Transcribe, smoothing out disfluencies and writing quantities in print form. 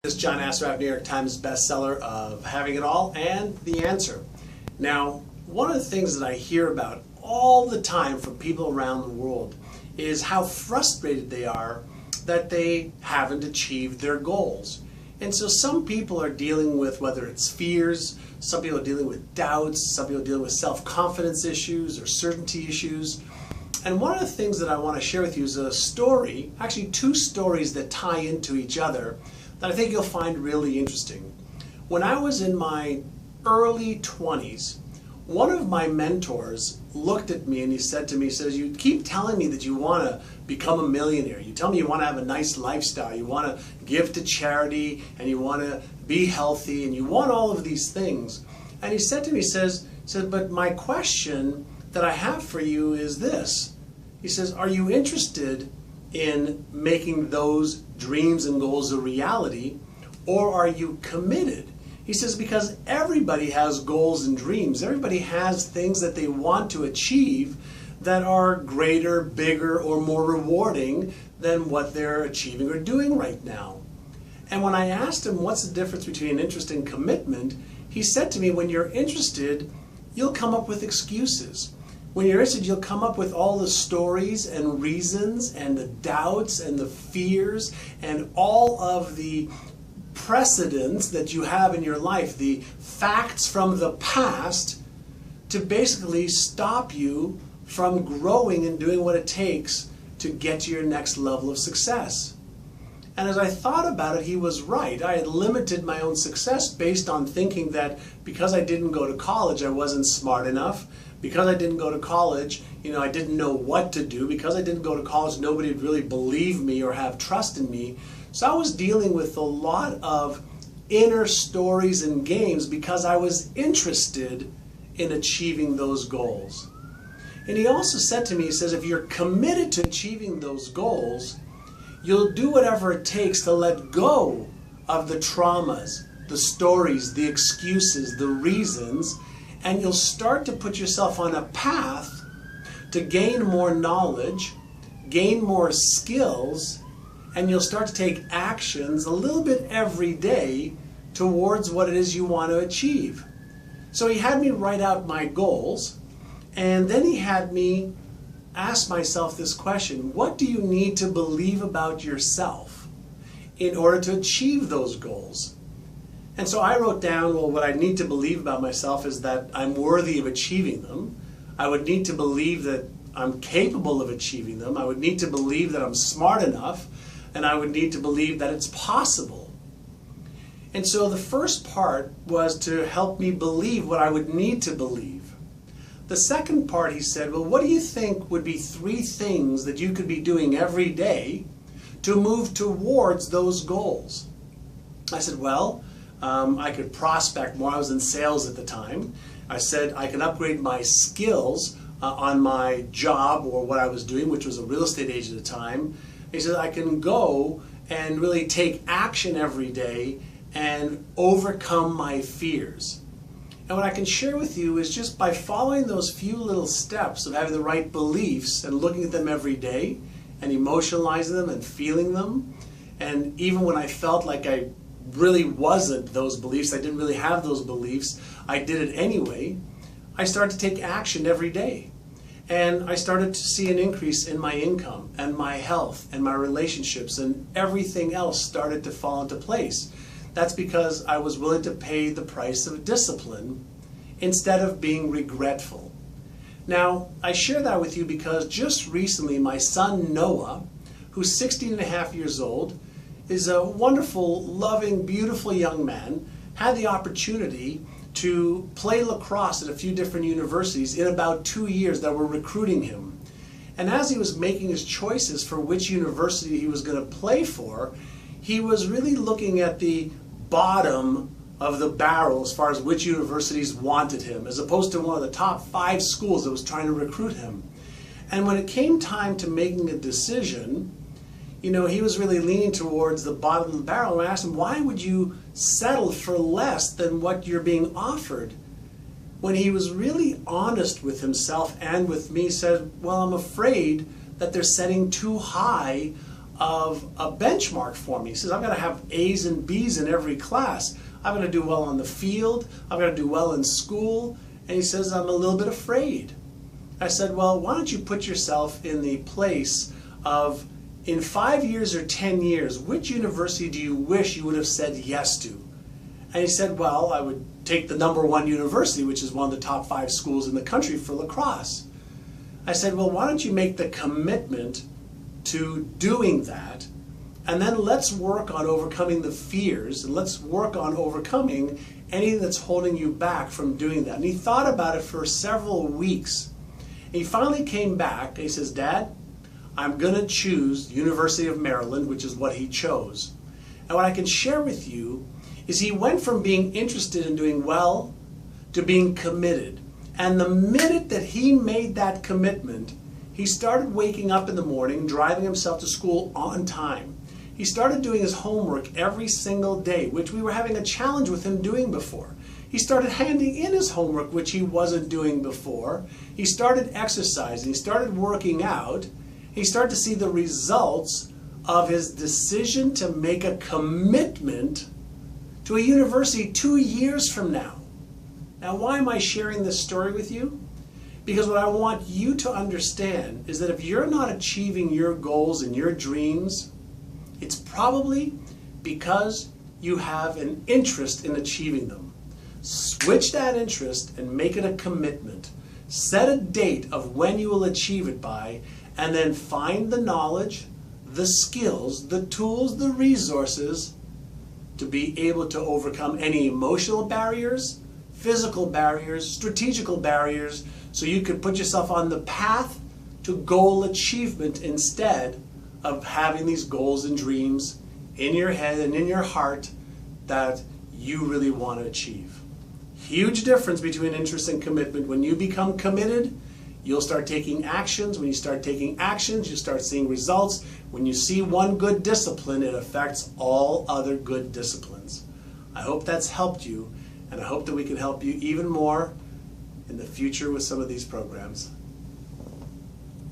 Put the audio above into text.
This is John Assaraf, New York Times bestseller of Having It All and The Answer. Now, one of the things that I hear about all the time from people around the world is how frustrated they are that they haven't achieved their goals. And so some people are dealing with, whether it's fears, some people are dealing with doubts, some people are dealing with self-confidence issues or certainty issues. And one of the things that I want to share with you is a story, actually two stories that tie into each other that I think you'll find really interesting. When I was in my early 20s, one of my mentors looked at me and he said to me, he says, "You keep telling me that you want to become a millionaire. You tell me you want to have a nice lifestyle, you want to give to charity, and you want to be healthy, and you want all of these things." And he said to me, he said, "But my question that I have for you is this." He says, "Are you interested in making those dreams and goals a reality, or are you committed?" He says, because everybody has goals and dreams. Everybody has things that they want to achieve that are greater, bigger, or more rewarding than what they're achieving or doing right now. And when I asked him, what's the difference between interest and commitment, he said to me, when you're interested, you'll come up with excuses. When you're interested, you'll come up with all the stories and reasons and the doubts and the fears and all of the precedents that you have in your life, the facts from the past, to basically stop you from growing and doing what it takes to get to your next level of success. And as I thought about it, he was right. I had limited my own success based on thinking that because I didn't go to college, I wasn't smart enough. Because I didn't go to college, I didn't know what to do. Because I didn't go to college, nobody would really believe me or have trust in me. So I was dealing with a lot of inner stories and games because I was interested in achieving those goals. And he also said to me, he says, if you're committed to achieving those goals, you'll do whatever it takes to let go of the traumas, the stories, the excuses, the reasons, and you'll start to put yourself on a path to gain more knowledge, gain more skills, and you'll start to take actions a little bit every day towards what it is you want to achieve. So he had me write out my goals, and then he had me ask myself this question: what do you need to believe about yourself in order to achieve those goals? And so I wrote down, well, what I need to believe about myself is that I'm worthy of achieving them. I would need to believe that I'm capable of achieving them. I would need to believe that I'm smart enough, and I would need to believe that it's possible. And so the first part was to help me believe what I would need to believe. The second part, he said, well, what do you think would be 3 things that you could be doing every day to move towards those goals? I said, well, I could prospect more. I was in sales at the time. I said I can upgrade my skills on my job or what I was doing, which was a real estate agent at the time. He said I can go and really take action every day and overcome my fears. And what I can share with you is just by following those few little steps of having the right beliefs and looking at them every day and emotionalizing them and feeling them. And even when I felt like I really wasn't those beliefs, I didn't really have those beliefs, I did it anyway, I started to take action every day. And I started to see an increase in my income and my health and my relationships, and everything else started to fall into place. That's because I was willing to pay the price of discipline instead of being regretful. Now, I share that with you because just recently my son Noah, who's 16 and a half years old, is a wonderful, loving, beautiful young man, had the opportunity to play lacrosse at a few different universities in about 2 years that were recruiting him. And as he was making his choices for which university he was going to play for, he was really looking at the bottom of the barrel as far as which universities wanted him, as opposed to one of the top 5 schools that was trying to recruit him. And when it came time to making a decision, he was really leaning towards the bottom of the barrel. And I asked him, why would you settle for less than what you're being offered? When he was really honest with himself and with me, he said, well, I'm afraid that they're setting too high of a benchmark for me. He says, I'm going to have A's and B's in every class. I'm going to do well on the field. I'm going to do well in school. And he says, I'm a little bit afraid. I said, well, why don't you put yourself in the place of, in 5 years or 10 years, which university do you wish you would have said yes to? And he said, well, I would take the #1 university, which is one of the top 5 schools in the country for lacrosse. I said, well, why don't you make the commitment to doing that, and then let's work on overcoming the fears, and let's work on overcoming anything that's holding you back from doing that. And he thought about it for several weeks. And he finally came back, and he says, Dad, I'm going to choose University of Maryland, which is what he chose. And what I can share with you is he went from being interested in doing well to being committed. And the minute that he made that commitment, he started waking up in the morning, driving himself to school on time. He started doing his homework every single day, which we were having a challenge with him doing before. He started handing in his homework, which he wasn't doing before. He started exercising. He started working out. He started to see the results of his decision to make a commitment to a university 2 years from now. Now, why am I sharing this story with you? Because what I want you to understand is that if you're not achieving your goals and your dreams, it's probably because you have an interest in achieving them. Switch that interest and make it a commitment. Set a date of when you will achieve it by, and then find the knowledge, the skills, the tools, the resources to be able to overcome any emotional barriers, physical barriers, strategical barriers, so you could put yourself on the path to goal achievement instead of having these goals and dreams in your head and in your heart that you really want to achieve. Huge difference between interest and commitment. When you become committed, you'll start taking actions. When you start taking actions, you start seeing results. When you see one good discipline, it affects all other good disciplines. I hope that's helped you, and I hope that we can help you even more in the future with some of these programs.